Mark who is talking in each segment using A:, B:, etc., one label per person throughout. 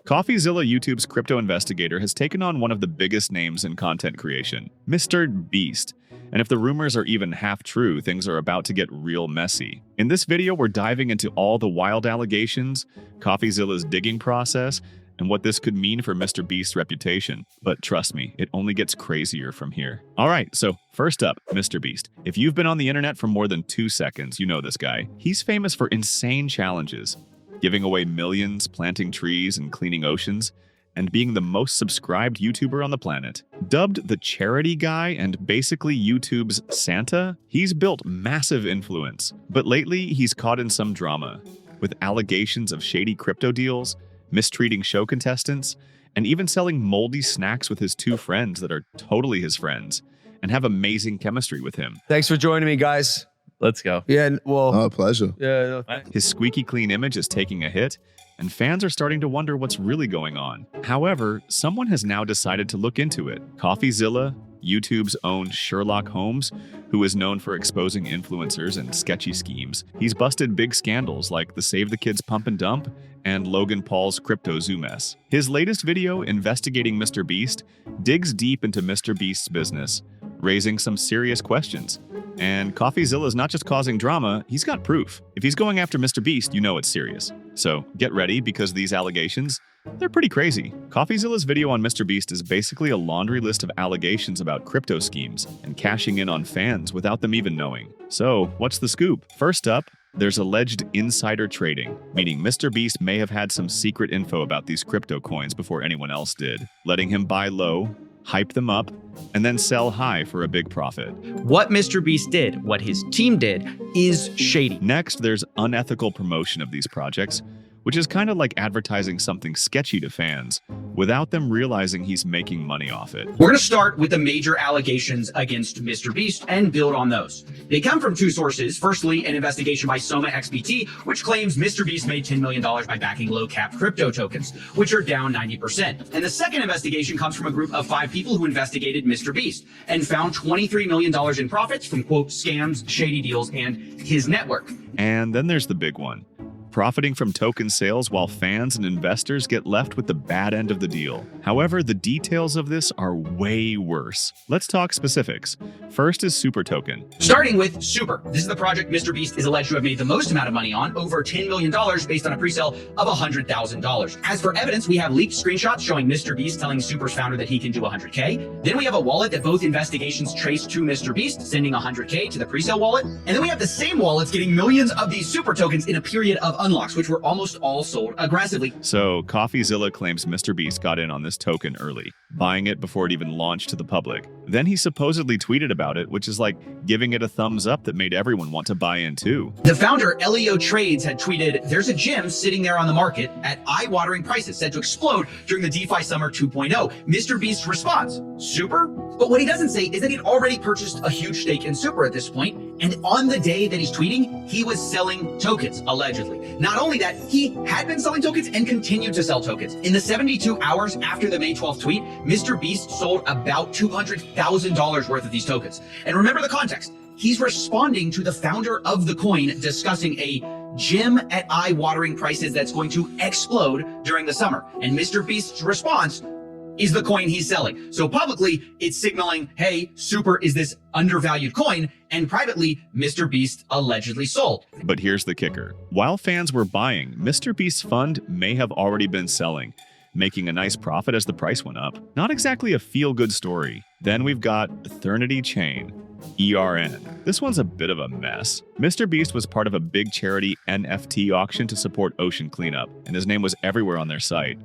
A: CoffeeZilla YouTube's crypto investigator has taken on one of the biggest names in content creation, MrBeast. And if the rumors are even half true, things are about to get real messy. In this video, we're diving into all the wild allegations, CoffeeZilla's digging process, and what this could mean for MrBeast's reputation. But trust me, it only gets crazier from here. All right, so first up, MrBeast. If you've been on the internet for more than 2 seconds, you know this guy. He's famous for insane challenges, giving away millions, planting trees, and cleaning oceans, and being the most subscribed YouTuber on the planet. Dubbed the charity guy and basically YouTube's Santa, he's built massive influence. But lately, he's caught in some drama, with allegations of shady crypto deals, mistreating show contestants, and even selling moldy snacks with his 2 friends that are totally his friends and have amazing chemistry with him.
B: Thanks for joining me, guys.
C: Let's go.
B: Yeah, well...
D: Oh, pleasure.
B: Yeah.
A: His squeaky clean image is taking a hit, and fans are starting to wonder what's really going on. However, someone has now decided to look into it. CoffeeZilla, YouTube's own Sherlock Holmes, who is known for exposing influencers and sketchy schemes. He's busted big scandals like the Save the Kids Pump and Dump and Logan Paul's Crypto Zoo mess. His latest video, Investigating MrBeast, digs deep into MrBeast's business, raising some serious questions. And CoffeeZilla is not just causing drama, he's got proof. If he's going after MrBeast, you know it's serious. So get ready, because these allegations, they're pretty crazy. CoffeeZilla's video on MrBeast is basically a laundry list of allegations about crypto schemes and cashing in on fans without them even knowing. So what's the scoop? First up, there's alleged insider trading, meaning MrBeast may have had some secret info about these crypto coins before anyone else did, letting him buy low, hype them up, and then sell high for a big profit.
C: What MrBeast did, what his team did, is shady.
A: Next, there's unethical promotion of these projects, which is kind of like advertising something sketchy to fans without them realizing he's making money off it.
E: We're going to start with the major allegations against MrBeast and build on those. They come from 2 sources. Firstly, an investigation by Soma XPT, which claims MrBeast made $10 million by backing low-cap crypto tokens, which are down 90%. And the second investigation comes from a group of 5 people who investigated MrBeast and found $23 million in profits from, quote, scams, shady deals, and his network.
A: And then there's the big one, profiting from token sales while fans and investors get left with the bad end of the deal. However, the details of this are way worse. Let's talk specifics. First is Super Token.
E: Starting with Super. This is the project MrBeast is alleged to have made the most amount of money on, over $10 million based on a pre-sale of $100,000. As for evidence, we have leaked screenshots showing MrBeast telling Super's founder that he can do $100K. Then we have a wallet that both investigations trace to MrBeast, sending $100K to the pre-sale wallet. And then we have the same wallets getting millions of these Super tokens in a period of unlocks, which were almost all sold aggressively.
A: So CoffeeZilla claims MrBeast got in on this token early, buying it before it even launched to the public. Then he supposedly tweeted about it, which is like giving it a thumbs up that made everyone want to buy in too.
E: The founder, Leo Trades, had tweeted, "There's a gem sitting there on the market at eye-watering prices set to explode during the DeFi Summer 2.0. MrBeast's response, Super? But what he doesn't say is that he'd already purchased a huge stake in Super at this point, and on the day that he's tweeting, he was selling tokens, allegedly. Not only that, he had been selling tokens and continued to sell tokens. In the 72 hours after the May 12th tweet, MrBeast sold about $200,000 worth of these tokens. And remember the context. He's responding to the founder of the coin discussing a gem at eye-watering prices that's going to explode during the summer. And MrBeast's response is the coin he's selling. So publicly, it's signaling, hey, Super is this undervalued coin, and privately, MrBeast allegedly sold.
A: But here's the kicker. While fans were buying, MrBeast's fund may have already been selling, making a nice profit as the price went up. Not exactly a feel-good story. Then we've got Ethernity Chain, ERN. This one's a bit of a mess. MrBeast was part of a big charity NFT auction to support ocean cleanup, and his name was everywhere on their site.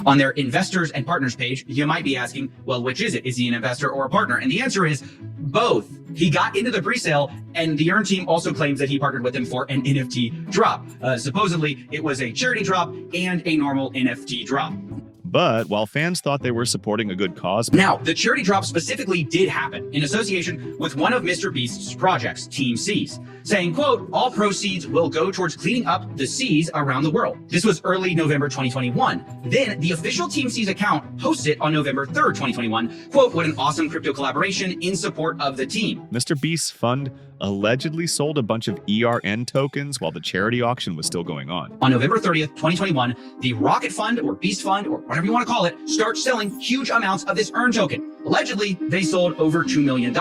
E: On their investors and partners page, you might be asking, well, which is it? Is he an investor or a partner? And the answer is both. He got into the pre-sale, and the EARN team also claims that he partnered with him for an NFT drop. Supposedly, it was a charity drop and a normal NFT drop.
A: But while fans thought they were supporting a good cause...
E: Now, the charity drop specifically did happen in association with one of MrBeast's projects, Team Seas, saying, quote, all proceeds will go towards cleaning up the seas around the world. This was early November 2021. Then the official Team Seas account posted on November 3rd, 2021, quote, what an awesome crypto collaboration in support of the team.
A: MrBeast's fund allegedly sold a bunch of ERN tokens while the charity auction was still going on.
E: On November 30th, 2021, the Rocket Fund or Beast Fund or whatever you want to call it starts selling huge amounts of this ERN token. Allegedly, they sold over $2 million,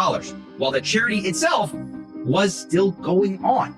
E: while the charity itself was still going on.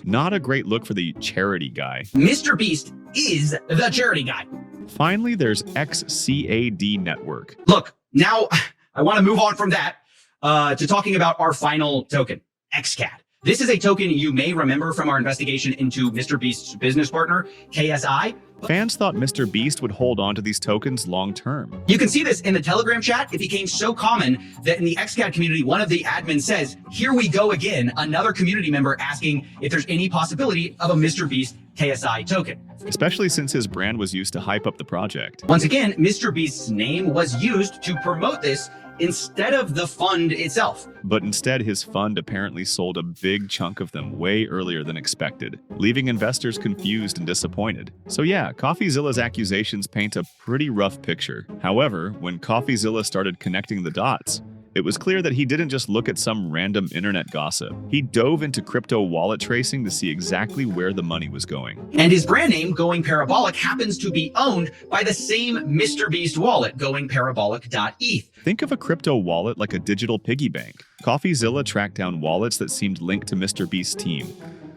A: Not a great look for the charity guy.
E: Mr. Beast is the charity guy.
A: Finally, there's XCAD Network.
E: Look, now I want to move on from that to talking about our final token, XCAD. This is a token you may remember from our investigation into Mr. Beast's business partner, KSI.
A: Fans thought Mr. Beast would hold on to these tokens long term.
E: You can see this in the Telegram chat. It became so common that in the XCAD community, one of the admins says, "Here we go again," another community member asking if there's any possibility of a Mr. Beast KSI token.
A: Especially since his brand was used to hype up the project.
E: Once again, Mr. Beast's name was used to promote this instead of the fund itself.
A: But instead, his fund apparently sold a big chunk of them way earlier than expected, leaving investors confused and disappointed. So yeah, CoffeeZilla's accusations paint a pretty rough picture. However, when CoffeeZilla started connecting the dots, it was clear that he didn't just look at some random internet gossip. He dove into crypto wallet tracing to see exactly where the money was going.
E: And his brand name, Going Parabolic, happens to be owned by the same Mr. Beast wallet, goingparabolic.eth.
A: Think of a crypto wallet like a digital piggy bank. CoffeeZilla tracked down wallets that seemed linked to Mr. Beast's team,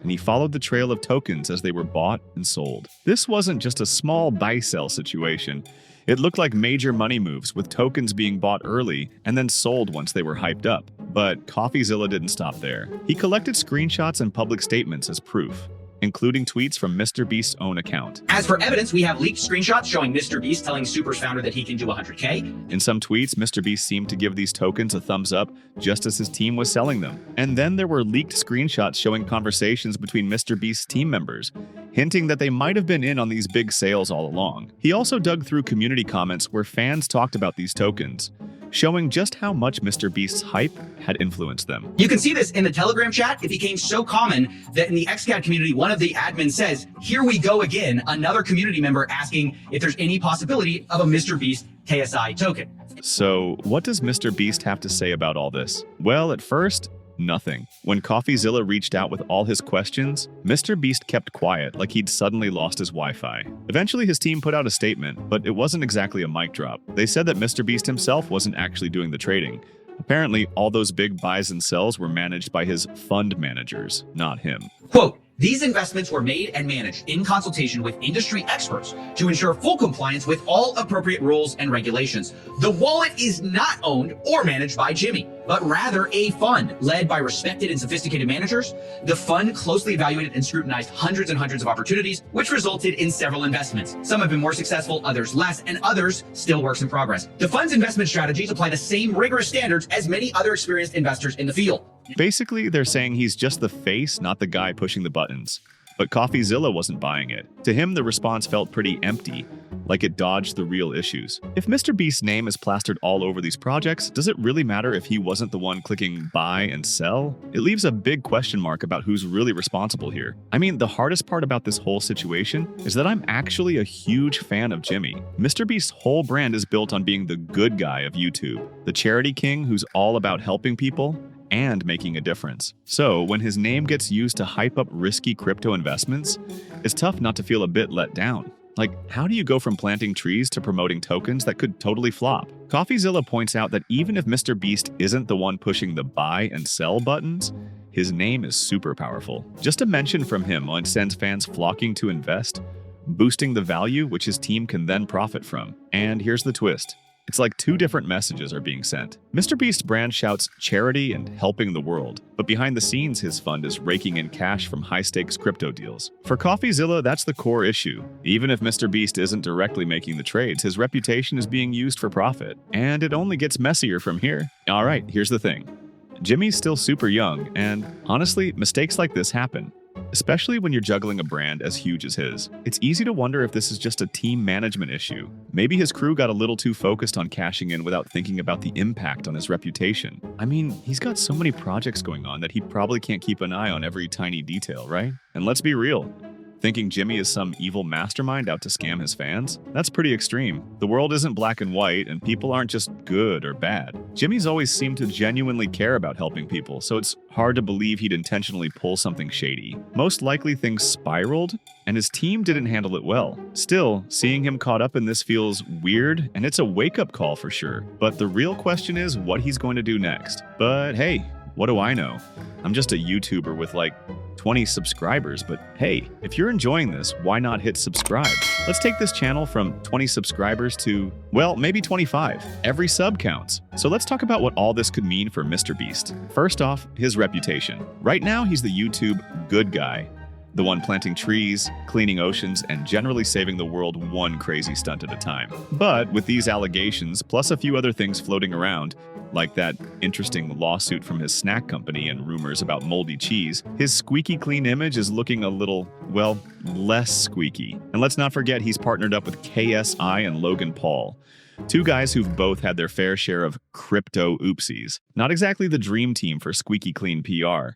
A: and he followed the trail of tokens as they were bought and sold. This wasn't just a small buy-sell situation. It looked like major money moves, with tokens being bought early and then sold once they were hyped up. But CoffeeZilla didn't stop there. He collected screenshots and public statements as proof, including tweets from Mr. Beast's own account.
E: As for evidence, we have leaked screenshots showing Mr. Beast telling Super's founder that he can do 100K.
A: In some tweets, Mr. Beast seemed to give these tokens a thumbs up just as his team was selling them. And then there were leaked screenshots showing conversations between Mr. Beast's team members, hinting that they might have been in on these big sales all along. He also dug through community comments where fans talked about these tokens, showing just how much Mr. Beast's hype had influenced them.
E: You can see this in the Telegram chat. It became so common that in the XCAD community, one of the admins says, "Here we go again," another community member asking if there's any possibility of a Mr. Beast KSI token.
A: So, what does Mr. Beast have to say about all this? Well, at first, nothing. When CoffeeZilla reached out with all his questions, Mr. Beast kept quiet like he'd suddenly lost his Wi-Fi. Eventually, his team put out a statement, but it wasn't exactly a mic drop. They said that Mr. Beast himself wasn't actually doing the trading. Apparently, all those big buys and sells were managed by his fund managers, not him.
E: Quote, "These investments were made and managed in consultation with industry experts to ensure full compliance with all appropriate rules and regulations. The wallet is not owned or managed by Jimmy, but rather a fund led by respected and sophisticated managers. The fund closely evaluated and scrutinized hundreds and hundreds of opportunities, which resulted in several investments. Some have been more successful, others less, and others still works in progress. The fund's investment strategies apply the same rigorous standards as many other experienced investors in the field."
A: Basically, they're saying he's just the face, not the guy pushing the buttons. But CoffeeZilla wasn't buying it. To him, the response felt pretty empty, like it dodged the real issues. If Mr. Beast's name is plastered all over these projects, does it really matter if he wasn't the one clicking buy and sell? It leaves a big question mark about who's really responsible here. I mean, the hardest part about this whole situation is that I'm actually a huge fan of Jimmy. Mr. Beast's whole brand is built on being the good guy of YouTube, the charity king who's all about helping people and making a difference. So when his name gets used to hype up risky crypto investments, it's tough not to feel a bit let down. Like, how do you go from planting trees to promoting tokens that could totally flop? CoffeeZilla points out that even if Mr. Beast isn't the one pushing the buy and sell buttons, his name is super powerful. Just a mention from him sends fans flocking to invest, boosting the value which his team can then profit from. And here's the twist. It's like two different messages are being sent. Mr. Beast's brand shouts charity and helping the world, but behind the scenes his fund is raking in cash from high-stakes crypto deals. For CoffeeZilla, that's the core issue. Even if Mr. Beast isn't directly making the trades, his reputation is being used for profit. And it only gets messier from here. Alright, here's the thing. Jimmy's still super young, and honestly, mistakes like this happen. Especially when you're juggling a brand as huge as his. It's easy to wonder if this is just a team management issue. Maybe his crew got a little too focused on cashing in without thinking about the impact on his reputation. I mean, he's got so many projects going on that he probably can't keep an eye on every tiny detail, right? And let's be real, Thinking Jimmy is some evil mastermind out to scam his fans? That's pretty extreme. The world isn't black and white, and people aren't just good or bad. Jimmy's always seemed to genuinely care about helping people, so it's hard to believe he'd intentionally pull something shady. Most likely things spiraled, and his team didn't handle it well. Still, seeing him caught up in this feels weird, and it's a wake-up call for sure. But the real question is what he's going to do next. But hey, what do I know? I'm just a YouTuber with like 20 subscribers, but hey, if you're enjoying this, why not hit subscribe? Let's take this channel from 20 subscribers to, well, maybe 25. Every sub counts. So let's talk about what all this could mean for MrBeast. First off, his reputation. Right now, he's the YouTube good guy. The one planting trees, cleaning oceans, and generally saving the world one crazy stunt at a time. But with these allegations, plus a few other things floating around, like that interesting lawsuit from his snack company and rumors about moldy cheese, his squeaky clean image is looking a little, well, less squeaky. And let's not forget he's partnered up with KSI and Logan Paul. Two guys who've both had their fair share of crypto oopsies. Not exactly the dream team for squeaky clean PR.